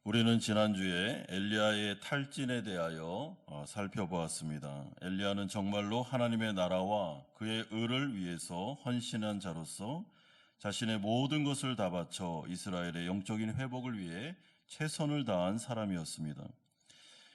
우리는 지난주에 엘리야의 탈진에 대하여 살펴보았습니다. 엘리야는 정말로 하나님의 나라와 그의 의를 위해서 헌신한 자로서 자신의 모든 것을 다 바쳐 이스라엘의 영적인 회복을 위해 최선을 다한 사람이었습니다.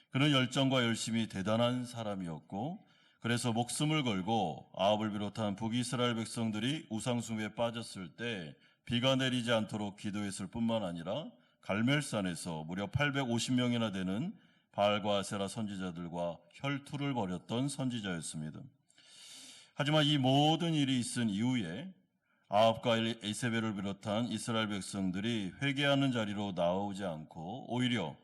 그는 열정과 열심이 대단한 사람이었고, 그래서 목숨을 걸고 아합을 비롯한 북이스라엘 백성들이 우상숭배에 빠졌을 때 비가 내리지 않도록 기도했을 뿐만 아니라 갈멜산에서 무려 850명이나 되는 바알과 아세라 선지자들과 혈투를 벌였던 선지자였습니다. 하지만 이 모든 일이 있은 이후에 아합과 이세벨을 비롯한 이스라엘 백성들이 회개하는 자리로 나오지 않고 오히려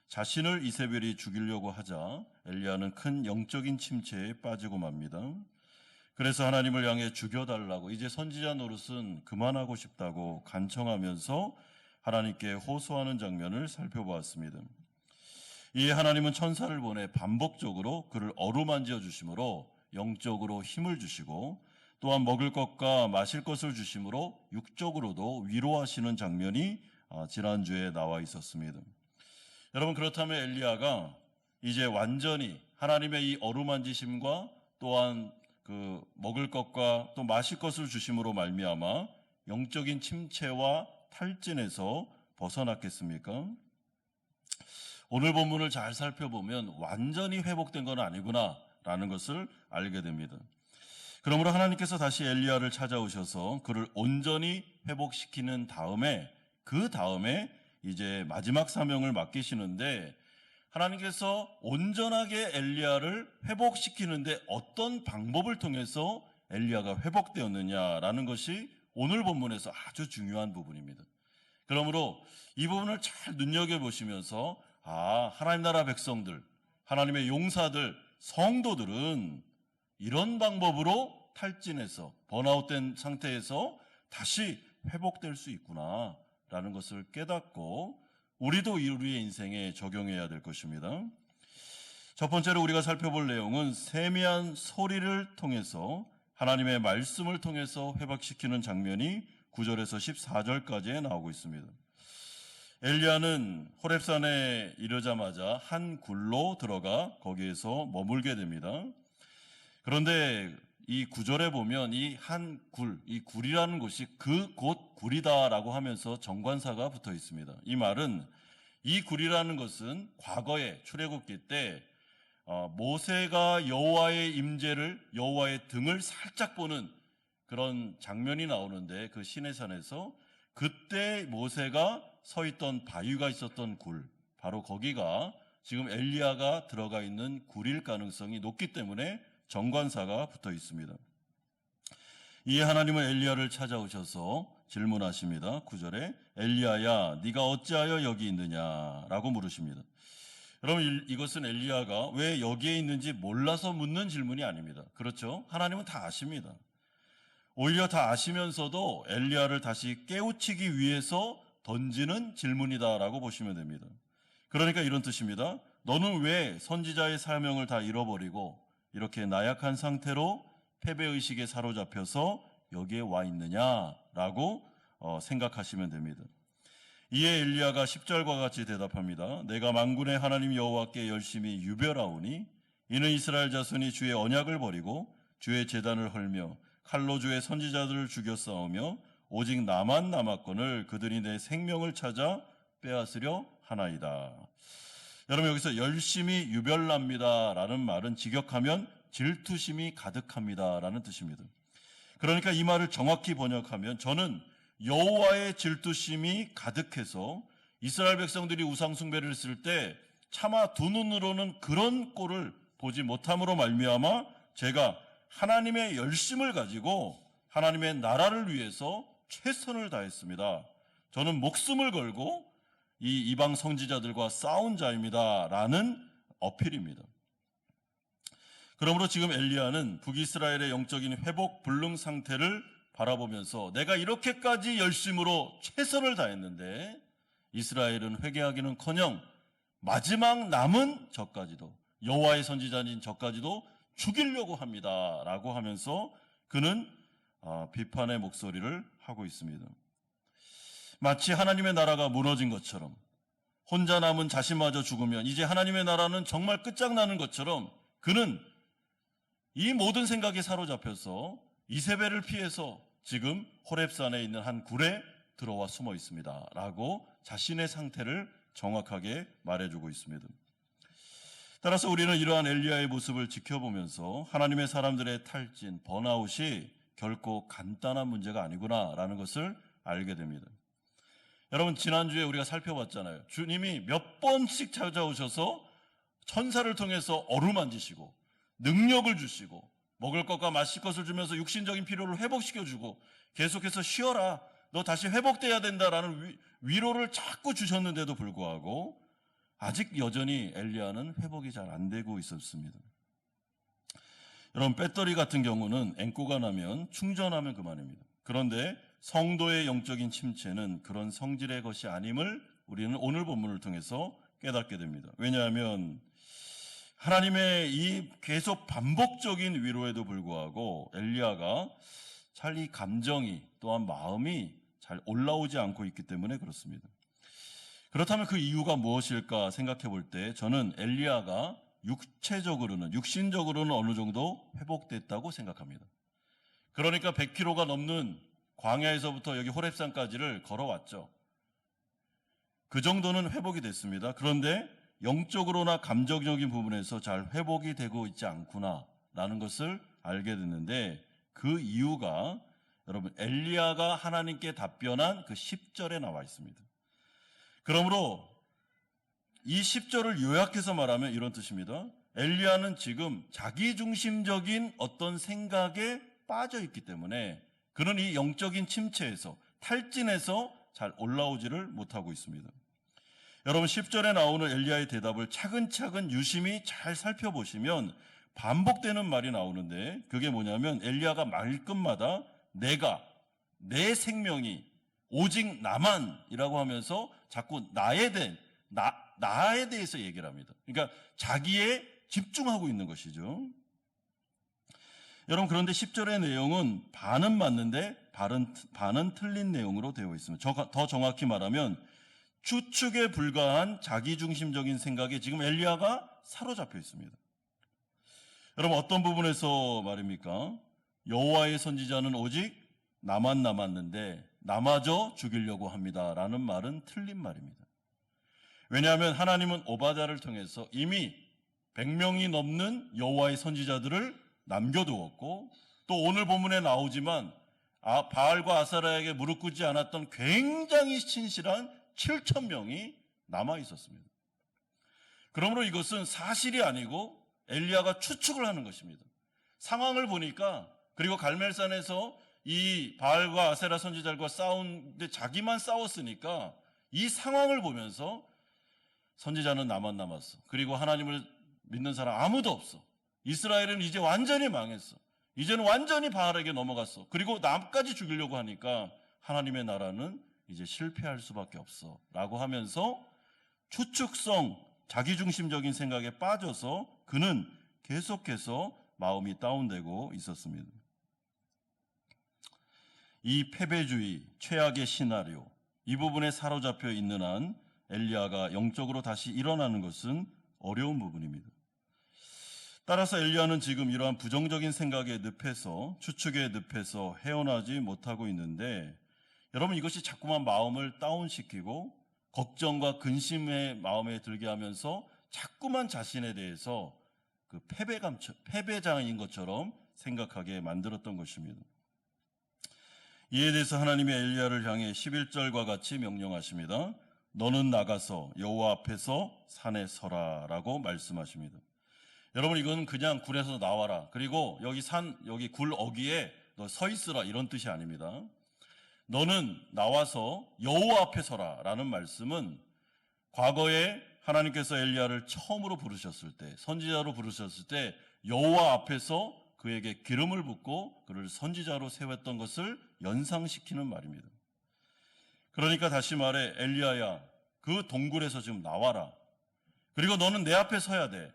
자신을 이세벨이 죽이려고 하자 엘리야는 큰 영적인 침체에 빠지고 맙니다. 그래서 하나님을 향해 죽여달라고, 이제 선지자 노릇은 그만하고 싶다고 간청하면서 하나님께 호소하는 장면을 살펴보았습니다. 이에 하나님은 천사를 보내 반복적으로 그를 어루만져 주심으로 영적으로 힘을 주시고, 또한 먹을 것과 마실 것을 주심으로 육적으로도 위로하시는 장면이 지난주에 나와 있었습니다. 여러분, 그렇다면 엘리야가 이제 완전히 하나님의 이 어루만지심과 또한 그 먹을 것과 또 마실 것을 주심으로 말미암아 영적인 침체와 탈진에서 벗어났겠습니까? 오늘 본문을 잘 살펴보면 완전히 회복된 건 아니구나라는 것을 알게 됩니다. 그러므로 하나님께서 다시 엘리야를 찾아오셔서 그를 온전히 회복시키는 다음에, 그 다음에 이제 마지막 사명을 맡기시는데, 하나님께서 온전하게 엘리야를 회복시키는데 어떤 방법을 통해서 엘리야가 회복되었느냐라는 것이 오늘 본문에서 아주 중요한 부분입니다. 그러므로 이 부분을 잘 눈여겨보시면서 하나님 나라 백성들, 하나님의 용사들, 성도들은 이런 방법으로 탈진해서 번아웃된 상태에서 다시 회복될 수 있구나라는 것을 깨닫고 우리도 우리의 인생에 적용해야 될 것입니다. 첫 번째로 우리가 살펴볼 내용은 세미한 소리를 통해서, 하나님의 말씀을 통해서 회복시키는 장면이 9절에서 14절까지에 나오고 있습니다. 엘리야는 호렙산에 이르자마자 한 굴로 들어가 거기에서 머물게 됩니다. 그런데 이 9절에 보면 이 한 굴, 이 굴이라는 곳이 그 곳 굴이다라고 하면서 정관사가 붙어 있습니다. 이 말은 이 굴이라는 것은 과거에 출애굽기 때 모세가 여호와의 임재를, 여호와의 등을 살짝 보는 그런 장면이 나오는데, 그 시내산에서 그때 모세가 서 있던 바위가 있었던 굴, 바로 거기가 지금 엘리야가 들어가 있는 굴일 가능성이 높기 때문에 정관사가 붙어 있습니다. 이에 하나님은 엘리야를 찾아오셔서 질문하십니다. 9절에 엘리야야, 네가 어찌하여 여기 있느냐라고 물으십니다. 여러분, 이것은 엘리야가 왜 여기에 있는지 몰라서 묻는 질문이 아닙니다. 그렇죠? 하나님은 다 아십니다. 오히려 다 아시면서도 엘리야를 다시 깨우치기 위해서 던지는 질문이다라고 보시면 됩니다. 그러니까 이런 뜻입니다. 너는 왜 선지자의 사명을 다 잃어버리고 이렇게 나약한 상태로 패배의식에 사로잡혀서 여기에 와 있느냐라고 생각하시면 됩니다. 이에 엘리야가 10절과 같이 대답합니다. 내가 만군의 하나님 여호와께 열심히 유별하오니 이는 이스라엘 자손이 주의 언약을 버리고 주의 제단을 헐며 칼로 주의 선지자들을 죽여 싸우며 오직 나만 남았거늘 그들이 내 생명을 찾아 빼앗으려 하나이다. 여러분, 여기서 열심히 유별납니다라는 말은 직역하면 질투심이 가득합니다라는 뜻입니다. 그러니까 이 말을 정확히 번역하면, 저는 여호와의 질투심이 가득해서 이스라엘 백성들이 우상숭배를 했을 때 차마 두 눈으로는 그런 꼴을 보지 못함으로 말미암아 제가 하나님의 열심을 가지고 하나님의 나라를 위해서 최선을 다했습니다. 저는 목숨을 걸고 이 이방 선지자들과 싸운 자입니다 라는 어필입니다. 그러므로 지금 엘리야는 북이스라엘의 영적인 회복 불능 상태를 바라보면서 내가 이렇게까지 열심으로 최선을 다했는데 이스라엘은 회개하기는커녕 마지막 남은 저까지도, 여호와의 선지자인 저까지도 죽이려고 합니다 라고 하면서 그는 비판의 목소리를 하고 있습니다. 마치 하나님의 나라가 무너진 것처럼, 혼자 남은 자신마저 죽으면 이제 하나님의 나라는 정말 끝장나는 것처럼 그는 이 모든 생각에 사로잡혀서 이세벨을 피해서 지금 호렙산에 있는 한 굴에 들어와 숨어 있습니다. 라고 자신의 상태를 정확하게 말해주고 있습니다. 따라서 우리는 이러한 엘리야의 모습을 지켜보면서 하나님의 사람들의 탈진, 번아웃이 결코 간단한 문제가 아니구나라는 것을 알게 됩니다. 여러분, 지난주에 우리가 살펴봤잖아요. 주님이 몇 번씩 찾아오셔서 천사를 통해서 어루만지시고 능력을 주시고 먹을 것과 마실 것을 주면서 육신적인 필요를 회복시켜주고 계속해서 쉬어라, 너 다시 회복돼야 된다라는 위로를 자꾸 주셨는데도 불구하고 아직 여전히 엘리야는 회복이 잘 안 되고 있었습니다. 여러분, 배터리 같은 경우는 앵꼬가 나면 충전하면 그만입니다. 그런데 성도의 영적인 침체는 그런 성질의 것이 아님을 우리는 오늘 본문을 통해서 깨닫게 됩니다. 왜냐하면 하나님의 이 계속 반복적인 위로에도 불구하고 엘리야가 잘 이 감정이 또한 마음이 잘 올라오지 않고 있기 때문에 그렇습니다. 그렇다면 그 이유가 무엇일까 생각해 볼 때 저는 엘리야가 육신적으로는 어느 정도 회복됐다고 생각합니다. 그러니까 100km가 넘는 광야에서부터 여기 호렙산까지를 걸어왔죠. 그 정도는 회복이 됐습니다. 그런데 영적으로나 감정적인 부분에서 잘 회복이 되고 있지 않구나라는 것을 알게 됐는데 그 이유가 여러분 엘리야가 하나님께 답변한 그 10절에 나와 있습니다. 그러므로 이 10절을 요약해서 말하면 이런 뜻입니다. 엘리야는 지금 자기중심적인 어떤 생각에 빠져 있기 때문에 그는 이 영적인 침체에서 탈진해서 잘 올라오지를 못하고 있습니다. 여러분 10절에 나오는 엘리야의 대답을 차근차근 유심히 잘 살펴보시면 반복되는 말이 나오는데 그게 뭐냐면 엘리야가 말끝마다 내 생명이 오직 나만이라고 하면서 자꾸 나에 대해서 얘기를 합니다. 그러니까 자기에 집중하고 있는 것이죠. 여러분 그런데 10절의 내용은 반은 맞는데 반은 틀린 내용으로 되어 있습니다. 더 정확히 말하면 추측에 불과한 자기중심적인 생각에 지금 엘리야가 사로잡혀 있습니다. 여러분 어떤 부분에서 말입니까? 여호와의 선지자는 오직 나만 남았는데 나마저 죽이려고 합니다라는 말은 틀린 말입니다. 왜냐하면 하나님은 오바댜를 통해서 이미 100명이 넘는 여호와의 선지자들을 남겨두었고 또 오늘 본문에 나오지만 바알과 아사라에게 무릎 꿇지 않았던 굉장히 신실한 7,000명이 남아 있었습니다. 그러므로 이것은 사실이 아니고 엘리야가 추측을 하는 것입니다. 상황을 보니까 그리고 갈멜산에서 이 바알과 아세라 선지자들과 싸우는데 자기만 싸웠으니까 이 상황을 보면서 선지자는 나만 남았어. 그리고 하나님을 믿는 사람 아무도 없어. 이스라엘은 이제 완전히 망했어. 이제는 완전히 바알에게 넘어갔어. 그리고 남까지 죽이려고 하니까 하나님의 나라는 이제 실패할 수밖에 없어 라고 하면서 추측성 자기중심적인 생각에 빠져서 그는 계속해서 마음이 다운되고 있었습니다. 이 패배주의, 최악의 시나리오, 이 부분에 사로잡혀 있는 한 엘리야가 영적으로 다시 일어나는 것은 어려운 부분입니다. 따라서 엘리야는 지금 이러한 부정적인 생각에 늪에서 추측의 늪에서 헤어나지 못하고 있는데 여러분 이것이 자꾸만 마음을 다운시키고 걱정과 근심의 마음에 들게 하면서 자꾸만 자신에 대해서 그 패배자인 것처럼 생각하게 만들었던 것입니다. 이에 대해서 하나님이 엘리야를 향해 11절과 같이 명령하십니다. 너는 나가서 여호와 앞에서 산에 서라 라고 말씀하십니다. 여러분 이건 그냥 굴에서 나와라 그리고 여기 굴 어귀에 너 서 있으라 이런 뜻이 아닙니다. 너는 나와서 여호와 앞에 서라 라는 말씀은 과거에 하나님께서 엘리야를 처음으로 부르셨을 때 선지자로 부르셨을 때 여호와 앞에서 그에게 기름을 붓고 그를 선지자로 세웠던 것을 연상시키는 말입니다. 그러니까 다시 말해 엘리야야 그 동굴에서 지금 나와라. 그리고 너는 내 앞에 서야 돼.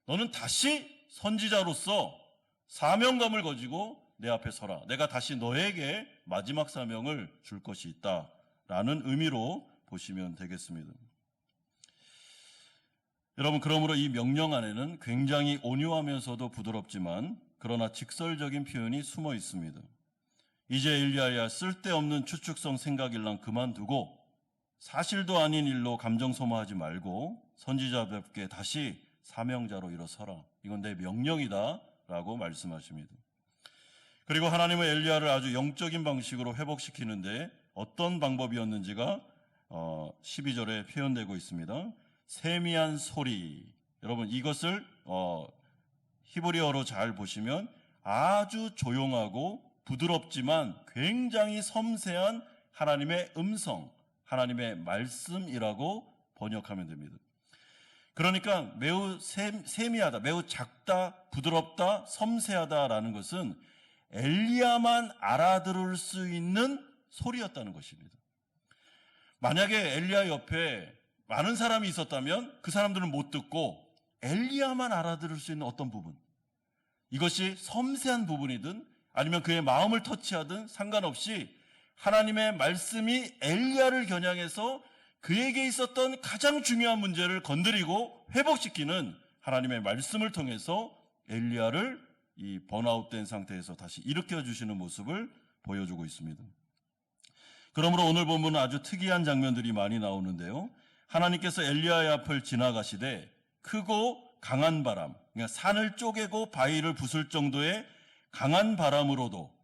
너는 다시 선지자로서 사명감을 가지고 내 앞에 서라. 내가 다시 너에게 마지막 사명을 줄 것이 있다라는 의미로 보시면 되겠습니다. 여러분, 그러므로 이 명령 안에는 굉장히 온유하면서도 부드럽지만 그러나 직설적인 표현이 숨어 있습니다. 이제 엘리야야, 쓸데없는 추측성 생각일랑 그만두고 사실도 아닌 일로 감정 소모하지 말고 선지자답게 다시 사명자로 일어서라. 이건 내 명령이다 라고 말씀하십니다. 그리고 하나님은 엘리야를 아주 영적인 방식으로 회복시키는데 어떤 방법이었는지가 12절에 표현되고 있습니다. 세미한 소리. 여러분, 이것을 히브리어로 잘 보시면 아주 조용하고 부드럽지만 굉장히 섬세한 하나님의 음성, 하나님의 말씀이라고 번역하면 됩니다. 그러니까 매우 세미하다, 매우 작다, 부드럽다, 섬세하다라는 것은 엘리야만 알아들을 수 있는 소리였다는 것입니다. 만약에 엘리야 옆에 많은 사람이 있었다면 그 사람들은 못 듣고 엘리야만 알아들을 수 있는 어떤 부분, 이것이 섬세한 부분이든 아니면 그의 마음을 터치하든 상관없이 하나님의 말씀이 엘리야를 겨냥해서 그에게 있었던 가장 중요한 문제를 건드리고 회복시키는 하나님의 말씀을 통해서 엘리야를 이 번아웃된 상태에서 다시 일으켜주시는 모습을 보여주고 있습니다. 그러므로 오늘 본문은 아주 특이한 장면들이 많이 나오는데요. 하나님께서 엘리야의 앞을 지나가시되 크고 강한 바람, 그러니까 산을 쪼개고 바위를 부술 정도의 강한 바람으로도,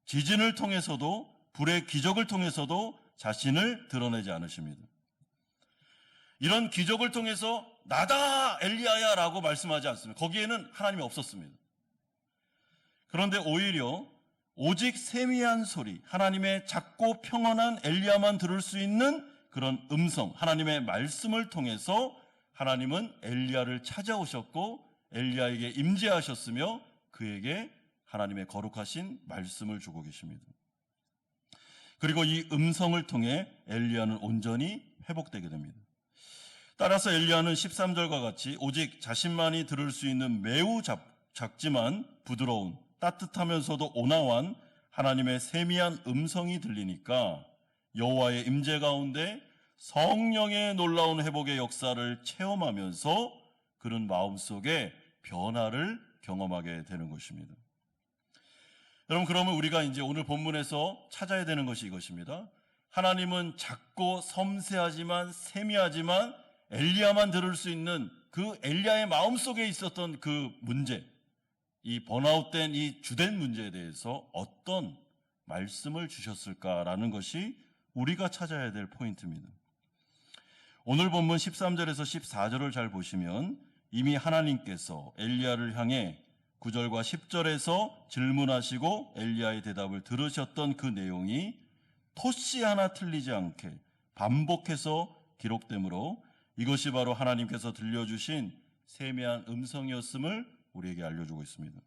지진을 통해서도, 불의 기적을 통해서도 자신을 드러내지 않으십니다. 이런 기적을 통해서 나다 엘리야야 라고 말씀하지 않습니다. 거기에는 하나님이 없었습니다. 그런데 오히려 오직 세미한 소리, 하나님의 작고 평온한 엘리야만 들을 수 있는 그런 음성, 하나님의 말씀을 통해서 하나님은 엘리야를 찾아오셨고 엘리야에게 임재하셨으며 그에게 하나님의 거룩하신 말씀을 주고 계십니다. 그리고 이 음성을 통해 엘리야는 온전히 회복되게 됩니다. 따라서 엘리야는 13절과 같이 오직 자신만이 들을 수 있는 매우 작지만 부드러운, 따뜻하면서도 온화한 하나님의 세미한 음성이 들리니까 여호와의 임재 가운데 성령의 놀라운 회복의 역사를 체험하면서 그런 마음속에 변화를 경험하게 되는 것입니다. 여러분, 그러면 우리가 이제 오늘 본문에서 찾아야 되는 것이 이것입니다. 하나님은 작고 섬세하지만 세미하지만 엘리야만 들을 수 있는 그 엘리야의 마음속에 있었던 그 문제, 이 번아웃된 이 주된 문제에 대해서 어떤 말씀을 주셨을까라는 것이 우리가 찾아야 될 포인트입니다. 오늘 본문 13절에서 14절을 잘 보시면 이미 하나님께서 엘리야를 향해 9절과 10절에서 질문하시고 엘리야의 대답을 들으셨던 그 내용이 토씨 하나 틀리지 않게 반복해서 기록되므로 이것이 바로 하나님께서 들려주신 세미한 음성이었음을 우리에게 알려주고 있습니다.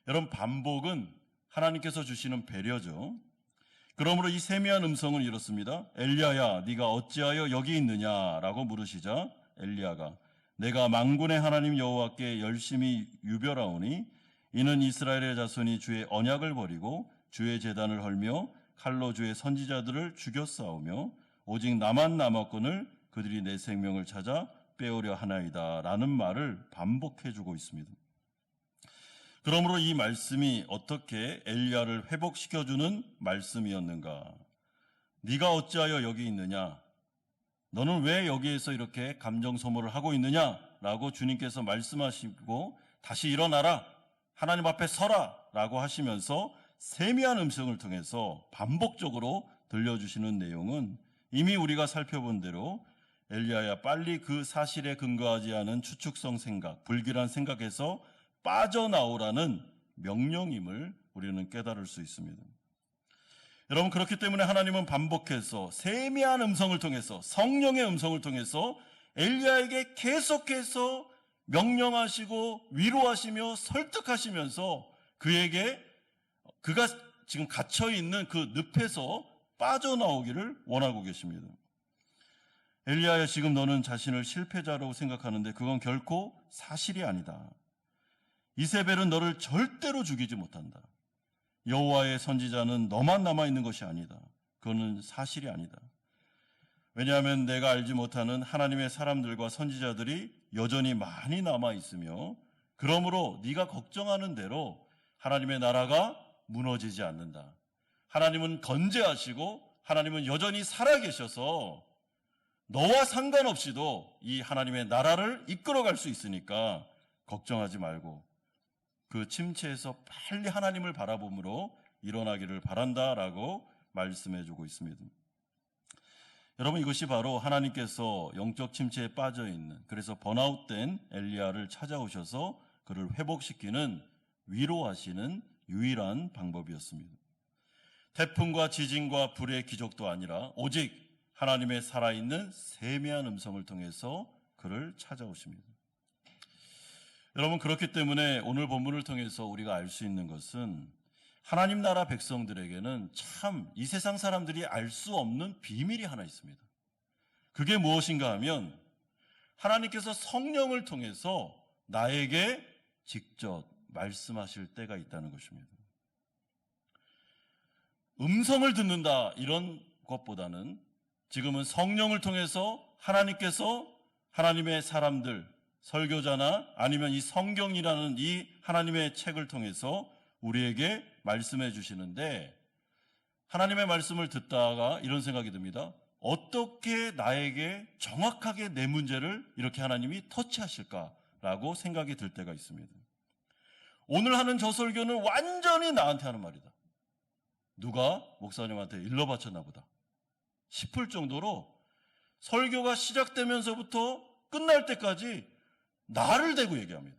여러분, 반복은 하나님께서 주시는 배려죠. 그러므로 이 세미한 음성은 이렇습니다. 엘리야야, 네가 어찌하여 여기 있느냐라고 물으시자 엘리야가 내가 만군의 하나님 여호와께 열심히 유별하오니 이는 이스라엘의 자손이 주의 언약을 버리고 주의 제단을 헐며 칼로 주의 선지자들을 죽였사오며 오직 나만 남았거늘 그들이 내 생명을 찾아 빼오려 하나이다 라는 말을 반복해주고 있습니다. 그러므로 이 말씀이 어떻게 엘리야를 회복시켜주는 말씀이었는가? 네가 어찌하여 여기 있느냐? 너는 왜 여기에서 이렇게 감정 소모를 하고 있느냐? 라고 주님께서 말씀하시고 다시 일어나라, 하나님 앞에 서라 라고 하시면서 세미한 음성을 통해서 반복적으로 들려주시는 내용은 이미 우리가 살펴본 대로 엘리야야, 빨리 그 사실에 근거하지 않은 추측성 생각, 불길한 생각에서 빠져나오라는 명령임을 우리는 깨달을 수 있습니다. 여러분, 그렇기 때문에 하나님은 반복해서 세미한 음성을 통해서, 성령의 음성을 통해서 엘리야에게 계속해서 명령하시고 위로하시며 설득하시면서 그에게 그가 지금 갇혀있는 그 늪에서 빠져나오기를 원하고 계십니다. 엘리야야, 지금 너는 자신을 실패자라고 생각하는데 그건 결코 사실이 아니다. 이세벨은 너를 절대로 죽이지 못한다. 여호와의 선지자는 너만 남아있는 것이 아니다. 그거는 사실이 아니다. 왜냐하면 내가 알지 못하는 하나님의 사람들과 선지자들이 여전히 많이 남아 있으며 그러므로 네가 걱정하는 대로 하나님의 나라가 무너지지 않는다. 하나님은 건재하시고 하나님은 여전히 살아계셔서 너와 상관없이도 이 하나님의 나라를 이끌어갈 수 있으니까 걱정하지 말고 그 침체에서 빨리 하나님을 바라봄으로 일어나기를 바란다라고 말씀해주고 있습니다. 여러분, 이것이 바로 하나님께서 영적 침체에 빠져 있는, 그래서 번아웃된 엘리야를 찾아오셔서 그를 회복시키는, 위로하시는 유일한 방법이었습니다. 태풍과 지진과 불의 기적도 아니라 오직 하나님의 살아있는 세미한 음성을 통해서 그를 찾아오십니다. 여러분, 그렇기 때문에 오늘 본문을 통해서 우리가 알 수 있는 것은 하나님 나라 백성들에게는 참 이 세상 사람들이 알 수 없는 비밀이 하나 있습니다. 그게 무엇인가 하면 하나님께서 성령을 통해서 나에게 직접 말씀하실 때가 있다는 것입니다. 음성을 듣는다 이런 것보다는 지금은 성령을 통해서 하나님께서 하나님의 사람들, 설교자나 아니면 이 성경이라는 이 하나님의 책을 통해서 우리에게 말씀해 주시는데, 하나님의 말씀을 듣다가 이런 생각이 듭니다. 어떻게 나에게 정확하게 내 문제를 이렇게 하나님이 터치하실까라고 생각이 들 때가 있습니다. 오늘 하는 저 설교는 완전히 나한테 하는 말이다. 누가 목사님한테 일러 바쳤나 보다 싶을 정도로 설교가 시작되면서부터 끝날 때까지 나를 대고 얘기합니다.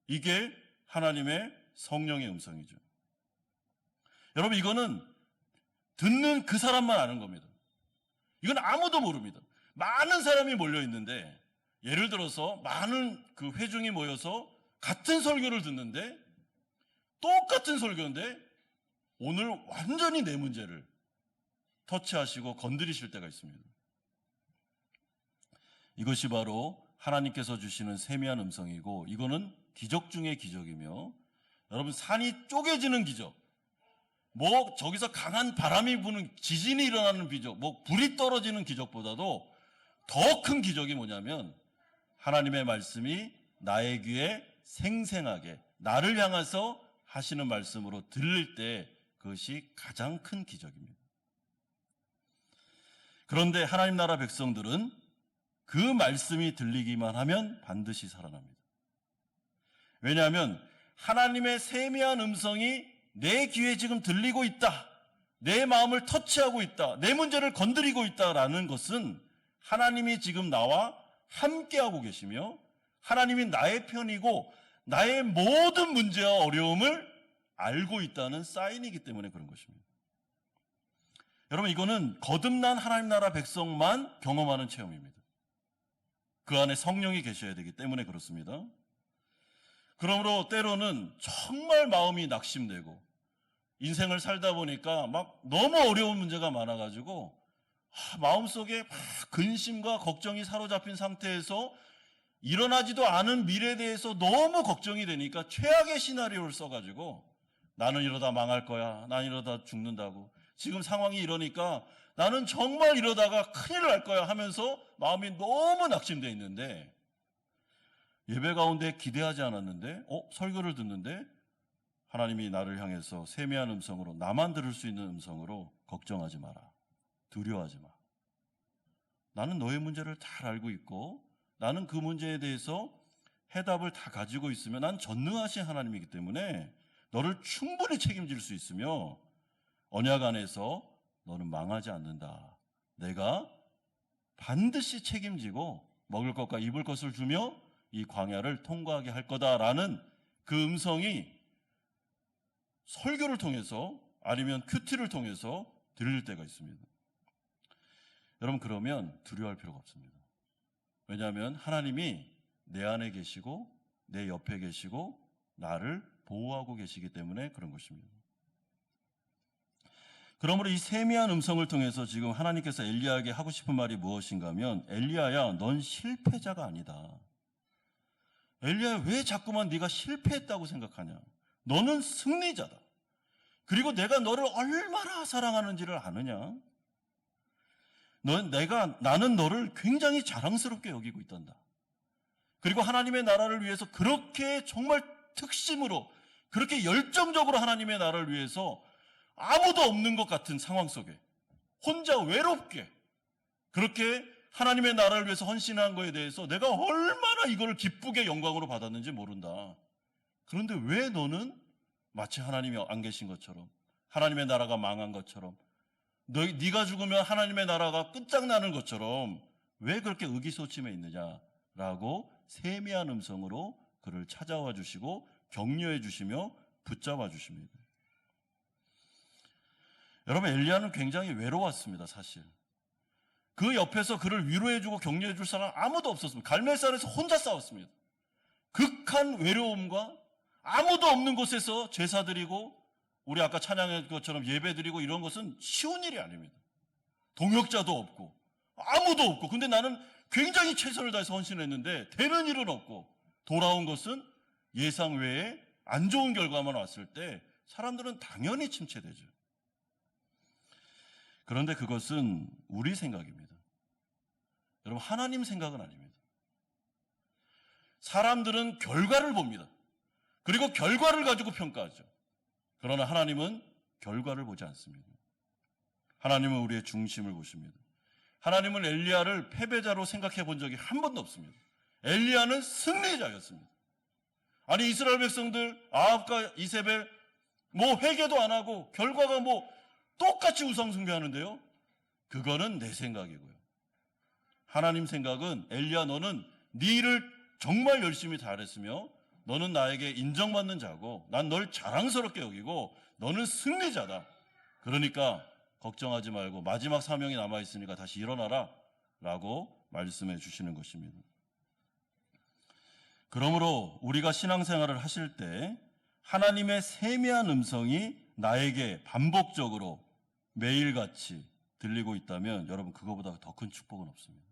이게 하나님의 성령의 음성이죠. 여러분, 이거는 듣는 그 사람만 아는 겁니다. 이건 아무도 모릅니다. 많은 사람이 몰려 있는데, 예를 들어서 많은 그 회중이 모여서 같은 설교를 듣는데, 똑같은 설교인데 오늘 완전히 내 문제를 터치하시고 건드리실 때가 있습니다. 이것이 바로 하나님께서 주시는 세미한 음성이고, 이거는 기적 중의 기적이며, 여러분, 산이 쪼개지는 기적, 뭐 저기서 강한 바람이 부는, 지진이 일어나는 기적, 뭐 불이 떨어지는 기적보다도 더 큰 기적이 뭐냐면 하나님의 말씀이 나의 귀에 생생하게 나를 향해서 하시는 말씀으로 들릴 때, 그것이 가장 큰 기적입니다. 그런데 하나님 나라 백성들은 그 말씀이 들리기만 하면 반드시 살아납니다. 왜냐하면 하나님의 세미한 음성이 내 귀에 지금 들리고 있다, 내 마음을 터치하고 있다, 내 문제를 건드리고 있다라는 것은 하나님이 지금 나와 함께하고 계시며 하나님이 나의 편이고 나의 모든 문제와 어려움을 알고 있다는 사인이기 때문에 그런 것입니다. 여러분, 이거는 거듭난 하나님 나라 백성만 경험하는 체험입니다. 그 안에 성령이 계셔야 되기 때문에 그렇습니다. 그러므로 때로는 정말 마음이 낙심되고 인생을 살다 보니까 막 너무 어려운 문제가 많아가지고 마음속에 막 근심과 걱정이 사로잡힌 상태에서 일어나지도 않은 미래에 대해서 너무 걱정이 되니까 최악의 시나리오를 써가지고 나는 이러다 망할 거야, 나는 이러다 죽는다고, 지금 상황이 이러니까 나는 정말 이러다가 큰일 날 거야 하면서 마음이 너무 낙심되어 있는데, 예배 가운데 기대하지 않았는데 설교를 듣는데 하나님이 나를 향해서 세미한 음성으로, 나만 들을 수 있는 음성으로, 걱정하지 마라, 두려워하지 마, 나는 너의 문제를 잘 알고 있고 나는 그 문제에 대해서 해답을 다 가지고 있으며 난 전능하신 하나님이기 때문에 너를 충분히 책임질 수 있으며 언약 안에서 너는 망하지 않는다, 내가 반드시 책임지고 먹을 것과 입을 것을 주며 이 광야를 통과하게 할 거다라는 그 음성이 설교를 통해서 아니면 큐티를 통해서 들릴 때가 있습니다. 여러분, 그러면 두려워할 필요가 없습니다. 왜냐하면 하나님이 내 안에 계시고 내 옆에 계시고 나를 보호하고 계시기 때문에 그런 것입니다. 그러므로 이 세미한 음성을 통해서 지금 하나님께서 엘리야에게 하고 싶은 말이 무엇인가 하면, 엘리야야, 넌 실패자가 아니다. 엘리야야, 왜 자꾸만 네가 실패했다고 생각하냐? 너는 승리자다. 그리고 내가 너를 얼마나 사랑하는지를 아느냐? 나는 너를 굉장히 자랑스럽게 여기고 있단다. 그리고 하나님의 나라를 위해서 그렇게 정말 특심으로, 그렇게 열정적으로 하나님의 나라를 위해서 아무도 없는 것 같은 상황 속에 혼자 외롭게 그렇게 하나님의 나라를 위해서 헌신한 거에 대해서 내가 얼마나 이걸 기쁘게 영광으로 받았는지 모른다. 그런데 왜 너는 마치 하나님이 안 계신 것처럼, 하나님의 나라가 망한 것처럼, 네가 죽으면 하나님의 나라가 끝장나는 것처럼 왜 그렇게 의기소침해 있느냐라고 세미한 음성으로 그를 찾아와 주시고 격려해 주시며 붙잡아 주십니다. 여러분, 엘리야는 굉장히 외로웠습니다. 사실 그 옆에서 그를 위로해 주고 격려해 줄 사람 아무도 없었습니다. 갈멜산에서 혼자 싸웠습니다. 극한 외로움과 아무도 없는 곳에서 제사 드리고 우리 아까 찬양한 것처럼 예배 드리고 이런 것은 쉬운 일이 아닙니다. 동역자도 없고 아무도 없고, 근데 나는 굉장히 최선을 다해서 헌신했는데 되는 일은 없고 돌아온 것은 예상 외에 안 좋은 결과만 왔을 때 사람들은 당연히 침체되죠. 그런데 그것은 우리 생각입니다. 여러분, 하나님 생각은 아닙니다. 사람들은 결과를 봅니다. 그리고 결과를 가지고 평가하죠. 그러나 하나님은 결과를 보지 않습니다. 하나님은 우리의 중심을 보십니다. 하나님은 엘리야를 패배자로 생각해 본 적이 한 번도 없습니다. 엘리야는 승리자였습니다. 아니, 이스라엘 백성들 아합과 이세벨 회개도 안 하고 결과가 똑같이 우상 숭배하는데요. 그거는 내 생각이고요. 하나님 생각은 엘리야, 너는 네 일을 정말 열심히 잘했으며 너는 나에게 인정받는 자고 난 널 자랑스럽게 여기고 너는 승리자다. 그러니까 걱정하지 말고 마지막 사명이 남아있으니까 다시 일어나라 라고 말씀해 주시는 것입니다. 그러므로 우리가 신앙생활을 하실 때 하나님의 세미한 음성이 나에게 반복적으로 매일같이 들리고 있다면 여러분, 그거보다 더 큰 축복은 없습니다.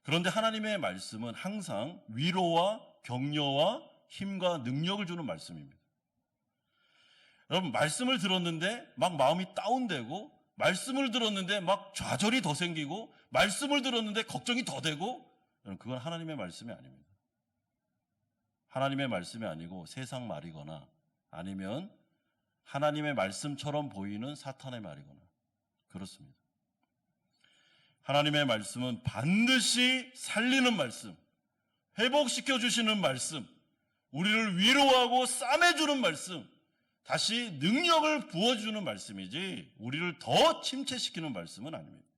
그런데 하나님의 말씀은 항상 위로와 격려와 힘과 능력을 주는 말씀입니다. 여러분, 말씀을 들었는데 막 마음이 다운되고, 말씀을 들었는데 막 좌절이 더 생기고, 말씀을 들었는데 걱정이 더 되고, 그건 하나님의 말씀이 아닙니다. 하나님의 말씀이 아니고 세상 말이거나 아니면 하나님의 말씀처럼 보이는 사탄의 말이거나 그렇습니다. 하나님의 말씀은 반드시 살리는 말씀, 회복시켜 주시는 말씀, 우리를 위로하고 싸매주는 말씀, 다시 능력을 부어주는 말씀이지 우리를 더 침체시키는 말씀은 아닙니다.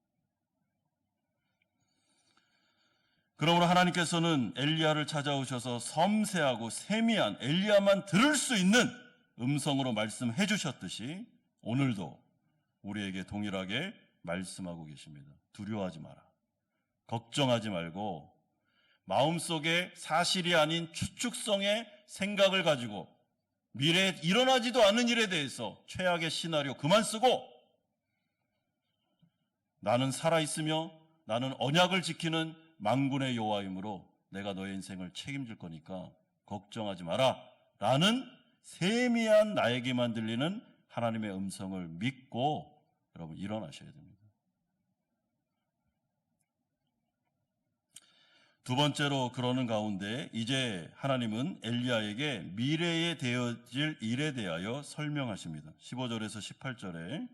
그러므로 하나님께서는 엘리야를 찾아오셔서 섬세하고 세미한 엘리야만 들을 수 있는 음성으로 말씀해 주셨듯이 오늘도 우리에게 동일하게 말씀하고 계십니다. 두려워하지 마라. 걱정하지 말고 마음속에 사실이 아닌 추측성의 생각을 가지고 미래에 일어나지도 않은 일에 대해서 최악의 시나리오 그만 쓰고, 나는 살아있으며 나는 언약을 지키는 만군의 여호와이므로 내가 너의 인생을 책임질 거니까 걱정하지 마라 라는 세미한 나에게만 들리는 하나님의 음성을 믿고 여러분 일어나셔야 됩니다. 두 번째로 그러는 가운데 이제 하나님은 엘리야에게 미래에 되어질 일에 대하여 설명하십니다. 15절에서 18절에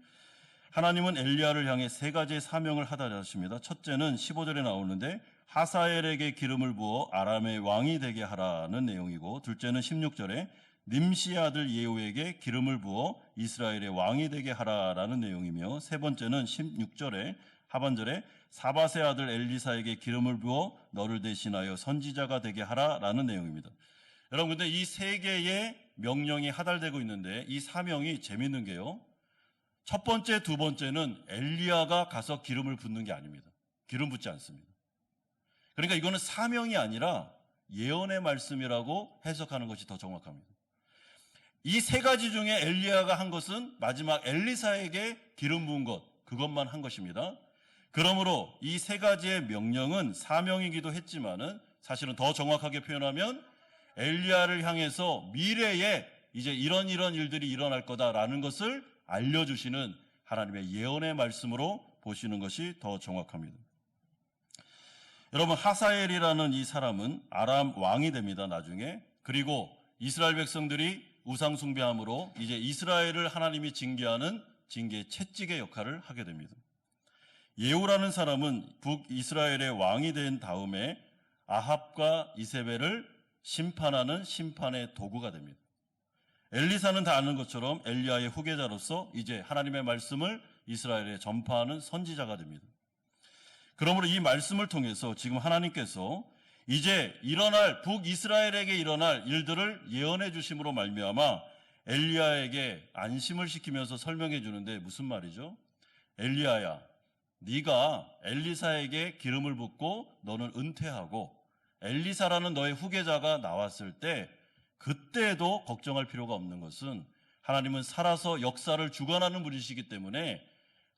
하나님은 엘리야를 향해 세 가지의 사명을 하다 하십니다. 첫째는 15절에 나오는데 하사엘에게 기름을 부어 아람의 왕이 되게 하라는 내용이고, 둘째는 16절에 님시의 아들 예후에게 기름을 부어 이스라엘의 왕이 되게 하라라는 내용이며, 세 번째는 16절에 하반절에 사밧의 아들 엘리사에게 기름을 부어 너를 대신하여 선지자가 되게 하라라는 내용입니다. 여러분, 근데 이 세 개의 명령이 하달되고 있는데 이 사명이 재밌는 게요, 첫 번째, 두 번째는 엘리야가 가서 기름을 붓는 게 아닙니다. 기름 붓지 않습니다. 그러니까 이거는 사명이 아니라 예언의 말씀이라고 해석하는 것이 더 정확합니다. 이 세 가지 중에 엘리야가 한 것은 마지막 엘리사에게 기름 부은 것, 그것만 한 것입니다. 그러므로 이 세 가지의 명령은 사명이기도 했지만은 사실은 더 정확하게 표현하면 엘리야를 향해서 미래에 이제 이런 일들이 일어날 거다라는 것을 알려주시는 하나님의 예언의 말씀으로 보시는 것이 더 정확합니다. 여러분, 하사엘이라는 이 사람은 아람 왕이 됩니다, 나중에. 그리고 이스라엘 백성들이 우상 숭배함으로 이제 이스라엘을 하나님이 징계하는 징계 채찍의 역할을 하게 됩니다. 예후라는 사람은 북이스라엘의 왕이 된 다음에 아합과 이세벨을 심판하는 심판의 도구가 됩니다. 엘리사는 다 아는 것처럼 엘리야의 후계자로서 이제 하나님의 말씀을 이스라엘에 전파하는 선지자가 됩니다. 그러므로 이 말씀을 통해서 지금 하나님께서 이제 북이스라엘에게 일어날 일들을 예언해 주심으로 말미암아 엘리야에게 안심을 시키면서 설명해 주는데 무슨 말이죠? 엘리야야, 네가 엘리사에게 기름을 붓고 너는 은퇴하고 엘리사라는 너의 후계자가 나왔을 때 그때도 걱정할 필요가 없는 것은 하나님은 살아서 역사를 주관하는 분이시기 때문에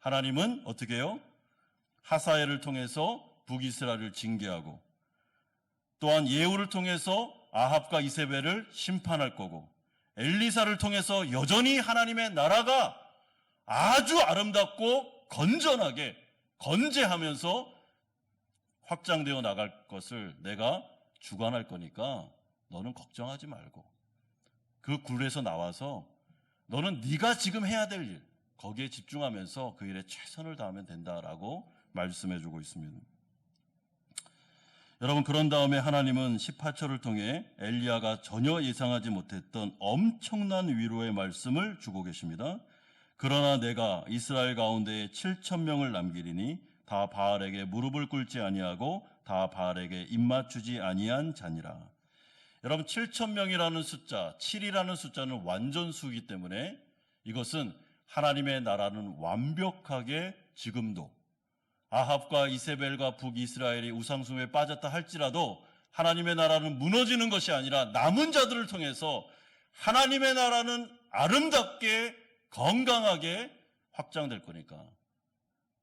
하나님은 어떻게 해요? 하사엘을 통해서 북이스라엘을 징계하고 또한 예후를 통해서 아합과 이세벨을 심판할 거고 엘리사를 통해서 여전히 하나님의 나라가 아주 아름답고 건전하게 건재하면서 확장되어 나갈 것을 내가 주관할 거니까 너는 걱정하지 말고 그 굴에서 나와서 너는 네가 지금 해야 될 일 거기에 집중하면서 그 일에 최선을 다하면 된다라고 말씀해주고 있습니다. 여러분, 그런 다음에 하나님은 18절을 통해 엘리야가 전혀 예상하지 못했던 엄청난 위로의 말씀을 주고 계십니다. 그러나 내가 이스라엘 가운데에 7,000명을 남기리니 다 바알에게 무릎을 꿇지 아니하고 다 바알에게 입맞추지 아니한 자니라. 여러분, 7,000명이라는 숫자, 7이라는 숫자는 완전수이기 때문에 이것은 하나님의 나라는 완벽하게 지금도 아합과 이세벨과 북이스라엘이 우상숭배에 빠졌다 할지라도 하나님의 나라는 무너지는 것이 아니라 남은 자들을 통해서 하나님의 나라는 아름답게 건강하게 확장될 거니까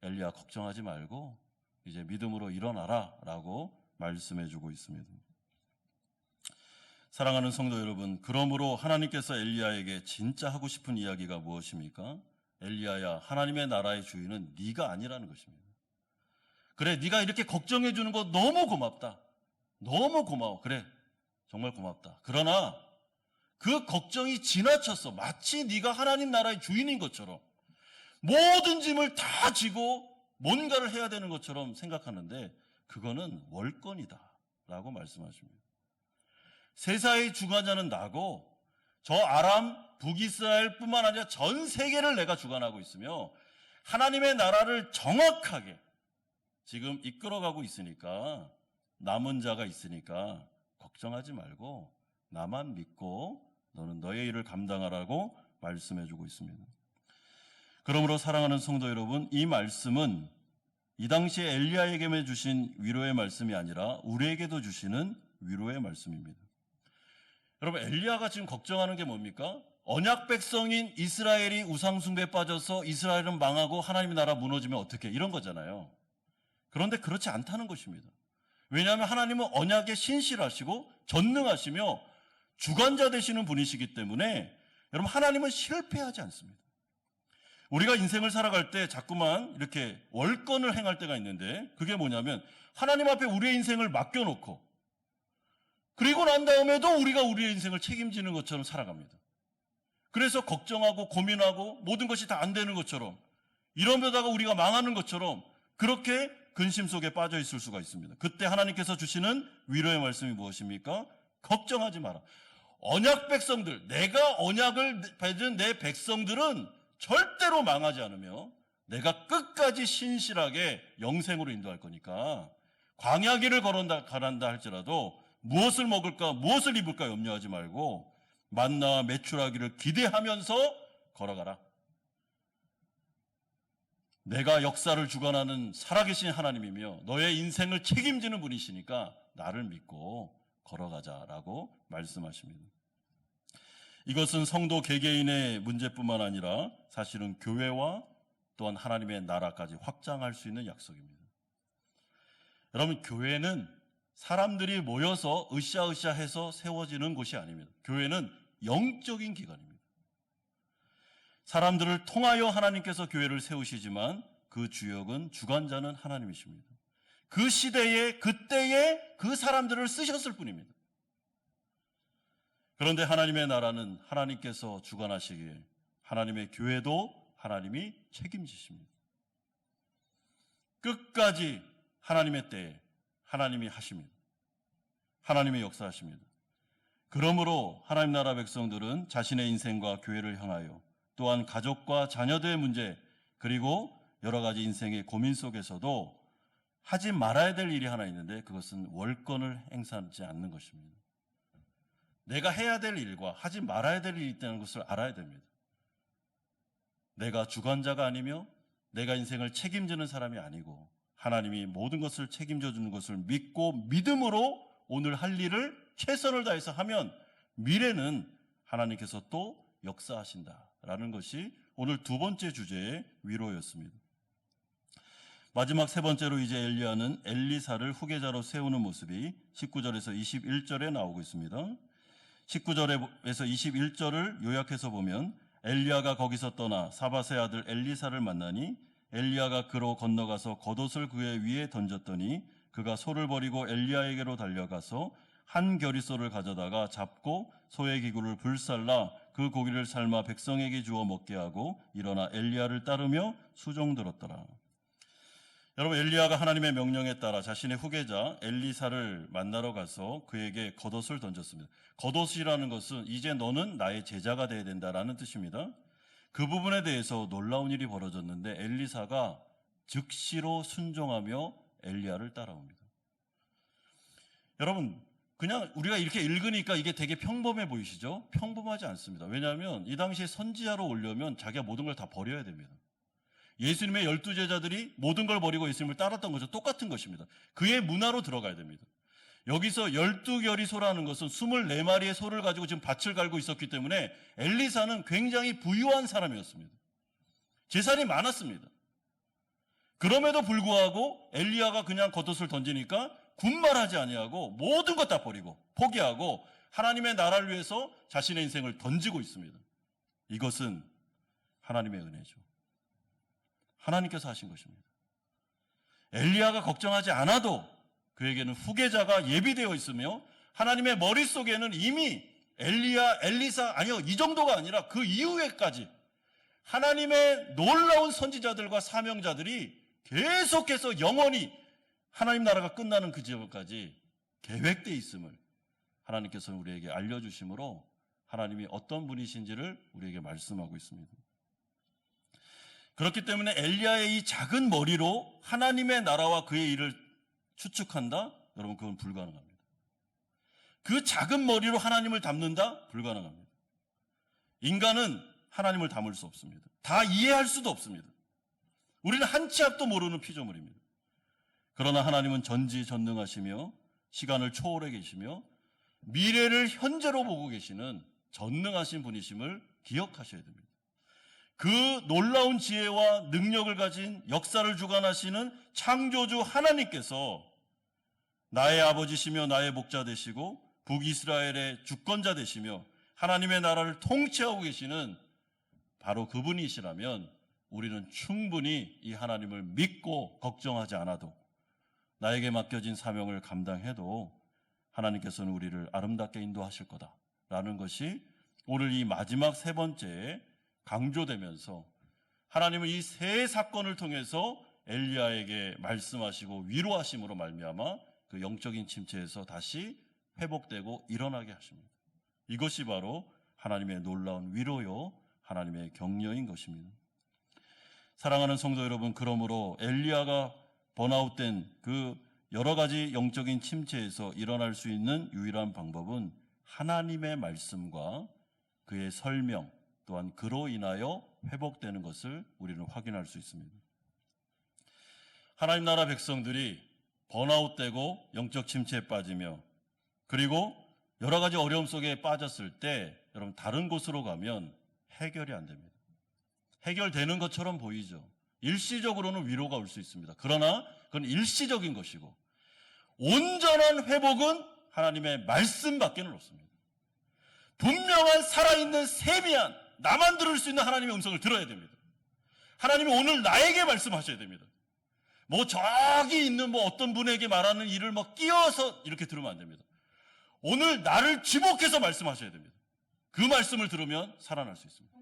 엘리야 걱정하지 말고 이제 믿음으로 일어나라 라고 말씀해주고 있습니다. 사랑하는 성도 여러분, 그러므로 하나님께서 엘리야에게 진짜 하고 싶은 이야기가 무엇입니까? 엘리야야, 하나님의 나라의 주인은 네가 아니라는 것입니다. 그래, 네가 이렇게 걱정해 주는 거 너무 고맙다. 너무 고마워. 그래, 정말 고맙다. 그러나 그 걱정이 지나쳤어. 마치 네가 하나님 나라의 주인인 것처럼 모든 짐을 다 지고 뭔가를 해야 되는 것처럼 생각하는데 그거는 월권이다 라고 말씀하십니다. 세상의 주관자는 나고 저 아람, 북이스라엘 뿐만 아니라 전 세계를 내가 주관하고 있으며 하나님의 나라를 정확하게 지금 이끌어가고 있으니까 남은 자가 있으니까 걱정하지 말고 나만 믿고 너는 너의 일을 감당하라고 말씀해주고 있습니다. 그러므로 사랑하는 성도 여러분, 이 말씀은 이 당시에 엘리야에게만 주신 위로의 말씀이 아니라 우리에게도 주시는 위로의 말씀입니다. 여러분, 엘리야가 지금 걱정하는 게 뭡니까? 언약 백성인 이스라엘이 우상숭배에 빠져서 이스라엘은 망하고 하나님의 나라 무너지면 어떻게, 이런 거잖아요. 그런데 그렇지 않다는 것입니다. 왜냐하면 하나님은 언약에 신실하시고 전능하시며 주관자 되시는 분이시기 때문에 여러분, 하나님은 실패하지 않습니다. 우리가 인생을 살아갈 때 자꾸만 이렇게 월권을 행할 때가 있는데 그게 뭐냐면 하나님 앞에 우리의 인생을 맡겨놓고 그리고 난 다음에도 우리가 우리의 인생을 책임지는 것처럼 살아갑니다. 그래서 걱정하고 고민하고 모든 것이 다 안 되는 것처럼 이러다가 우리가 망하는 것처럼 그렇게 근심 속에 빠져 있을 수가 있습니다. 그때 하나님께서 주시는 위로의 말씀이 무엇입니까? 걱정하지 마라. 언약 백성들, 내가 언약을 받은 내 백성들은 절대로 망하지 않으며 내가 끝까지 신실하게 영생으로 인도할 거니까 광야길을 가란다 할지라도 무엇을 먹을까 무엇을 입을까 염려하지 말고 만나와 메추라기를 기대하면서 걸어가라. 내가 역사를 주관하는 살아계신 하나님이며 너의 인생을 책임지는 분이시니까 나를 믿고 걸어가자라고 말씀하십니다. 이것은 성도 개개인의 문제뿐만 아니라 사실은 교회와 또한 하나님의 나라까지 확장할 수 있는 약속입니다. 여러분, 교회는 사람들이 모여서 으쌰으쌰 해서 세워지는 곳이 아닙니다. 교회는 영적인 기관입니다. 사람들을 통하여 하나님께서 교회를 세우시지만 그 주역은 주관자는 하나님이십니다. 그 시대에 그때에 그 사람들을 쓰셨을 뿐입니다. 그런데 하나님의 나라는 하나님께서 주관하시기에 하나님의 교회도 하나님이 책임지십니다. 끝까지 하나님의 때에 하나님이 하십니다. 하나님의 역사하십니다. 그러므로 하나님 나라 백성들은 자신의 인생과 교회를 향하여 또한 가족과 자녀들의 문제 그리고 여러 가지 인생의 고민 속에서도 하지 말아야 될 일이 하나 있는데 그것은 월권을 행사하지 않는 것입니다. 내가 해야 될 일과 하지 말아야 될 일이 있다는 것을 알아야 됩니다. 내가 주관자가 아니며 내가 인생을 책임지는 사람이 아니고 하나님이 모든 것을 책임져 주는 것을 믿고 믿음으로 오늘 할 일을 최선을 다해서 하면 미래는 하나님께서 또 역사하신다라는 것이 오늘 두 번째 주제의 위로였습니다. 마지막 세 번째로 이제 엘리야는 엘리사를 후계자로 세우는 모습이 19절에서 21절에 나오고 있습니다. 19절에서 21절을 요약해서 보면 엘리야가 거기서 떠나 사밧의 아들 엘리사를 만나니 엘리야가 그로 건너가서 겉옷을 그의 위에 던졌더니 그가 소를 버리고 엘리야에게로 달려가서 한 겨리소를 가져다가 잡고 소의 기구를 불살라 그 고기를 삶아 백성에게 주어 먹게 하고 일어나 엘리야를 따르며 수종들었더라. 여러분, 엘리야가 하나님의 명령에 따라 자신의 후계자 엘리사를 만나러 가서 그에게 겉옷을 던졌습니다. 겉옷이라는 것은 이제 너는 나의 제자가 되어야 된다라는 뜻입니다. 그 부분에 대해서 놀라운 일이 벌어졌는데 엘리사가 즉시로 순종하며 엘리야를 따라옵니다. 여러분, 그냥 우리가 이렇게 읽으니까 이게 되게 평범해 보이시죠? 평범하지 않습니다. 왜냐하면 이 당시에 선지자로 오려면 자기가 모든 걸 다 버려야 됩니다. 예수님의 12제자들이 모든 걸 버리고 예수님을 따랐던 것과 똑같은 것입니다. 그의 문화로 들어가야 됩니다. 여기서 12결이 소라는 것은 24마리의 소를 가지고 지금 밭을 갈고 있었기 때문에 엘리사는 굉장히 부유한 사람이었습니다. 재산이 많았습니다. 그럼에도 불구하고 엘리야가 그냥 겉옷을 던지니까 군말하지 아니하고 모든 것 다 버리고 포기하고 하나님의 나라를 위해서 자신의 인생을 던지고 있습니다. 이것은 하나님의 은혜죠. 하나님께서 하신 것입니다. 엘리야가 걱정하지 않아도 그에게는 후계자가 예비되어 있으며 하나님의 머릿속에는 이미 엘리야, 엘리사, 아니요, 이 정도가 아니라 그 이후에까지 하나님의 놀라운 선지자들과 사명자들이 계속해서 영원히 하나님 나라가 끝나는 그 지점까지 계획되어 있음을 하나님께서는 우리에게 알려주심으로 하나님이 어떤 분이신지를 우리에게 말씀하고 있습니다. 그렇기 때문에 엘리야의 이 작은 머리로 하나님의 나라와 그의 일을 추측한다? 여러분, 그건 불가능합니다. 그 작은 머리로 하나님을 담는다? 불가능합니다. 인간은 하나님을 담을 수 없습니다. 다 이해할 수도 없습니다. 우리는 한 치 앞도 모르는 피조물입니다. 그러나 하나님은 전지전능하시며 시간을 초월해 계시며 미래를 현재로 보고 계시는 전능하신 분이심을 기억하셔야 됩니다. 그 놀라운 지혜와 능력을 가진 역사를 주관하시는 창조주 하나님께서 나의 아버지시며 나의 목자 되시고 북이스라엘의 주권자 되시며 하나님의 나라를 통치하고 계시는 바로 그분이시라면 우리는 충분히 이 하나님을 믿고 걱정하지 않아도 나에게 맡겨진 사명을 감당해도 하나님께서는 우리를 아름답게 인도하실 거다라는 것이 오늘 이 마지막 세 번째에 강조되면서 하나님은 이 세 사건을 통해서 엘리야에게 말씀하시고 위로하심으로 말미암아 그 영적인 침체에서 다시 회복되고 일어나게 하십니다. 이것이 바로 하나님의 놀라운 위로요, 하나님의 격려인 것입니다. 사랑하는 성도 여러분, 그러므로 엘리야가 번아웃된 그 여러 가지 영적인 침체에서 일어날 수 있는 유일한 방법은 하나님의 말씀과 그의 설명, 또한 그로 인하여 회복되는 것을 우리는 확인할 수 있습니다. 하나님 나라 백성들이 번아웃되고 영적 침체에 빠지며 그리고 여러 가지 어려움 속에 빠졌을 때 여러분, 다른 곳으로 가면 해결이 안 됩니다. 해결되는 것처럼 보이죠. 일시적으로는 위로가 올 수 있습니다. 그러나 그건 일시적인 것이고 온전한 회복은 하나님의 말씀밖에는 없습니다. 분명한 살아있는 세미한 나만 들을 수 있는 하나님의 음성을 들어야 됩니다. 하나님이 오늘 나에게 말씀하셔야 됩니다. 저기 있는 어떤 분에게 말하는 일을 끼어서 이렇게 들으면 안 됩니다. 오늘 나를 지목해서 말씀하셔야 됩니다. 그 말씀을 들으면 살아날 수 있습니다.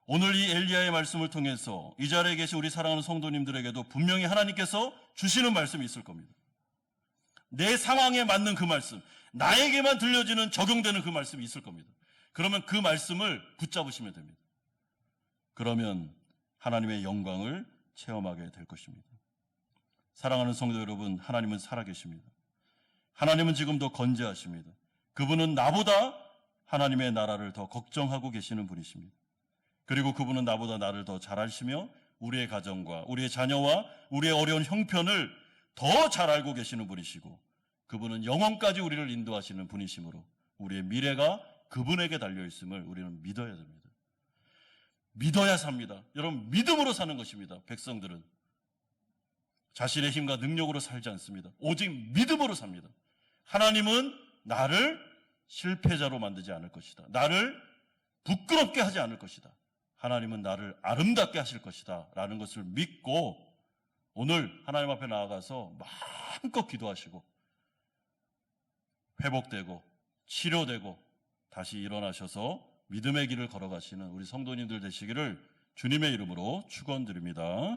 오늘 이 엘리야의 말씀을 통해서 이 자리에 계신 우리 사랑하는 성도님들에게도 분명히 하나님께서 주시는 말씀이 있을 겁니다. 내 상황에 맞는 그 말씀, 나에게만 들려지는 적용되는 그 말씀이 있을 겁니다. 그러면 그 말씀을 붙잡으시면 됩니다. 그러면 하나님의 영광을 체험하게 될 것입니다. 사랑하는 성도 여러분, 하나님은 살아계십니다. 하나님은 지금도 건재하십니다. 그분은 나보다 하나님의 나라를 더 걱정하고 계시는 분이십니다. 그리고 그분은 나보다 나를 더 잘 아시며 우리의 가정과 우리의 자녀와 우리의 어려운 형편을 더 잘 알고 계시는 분이시고, 그분은 영원까지 우리를 인도하시는 분이시므로 우리의 미래가 그분에게 달려있음을 우리는 믿어야 됩니다. 믿어야 삽니다. 여러분, 믿음으로 사는 것입니다. 백성들은 자신의 힘과 능력으로 살지 않습니다. 오직 믿음으로 삽니다. 하나님은 나를 실패자로 만들지 않을 것이다. 나를 부끄럽게 하지 않을 것이다. 하나님은 나를 아름답게 하실 것이다 라는 것을 믿고 오늘 하나님 앞에 나아가서 마음껏 기도하시고 회복되고 치료되고 다시 일어나셔서 믿음의 길을 걸어가시는 우리 성도님들 되시기를 주님의 이름으로 축원드립니다.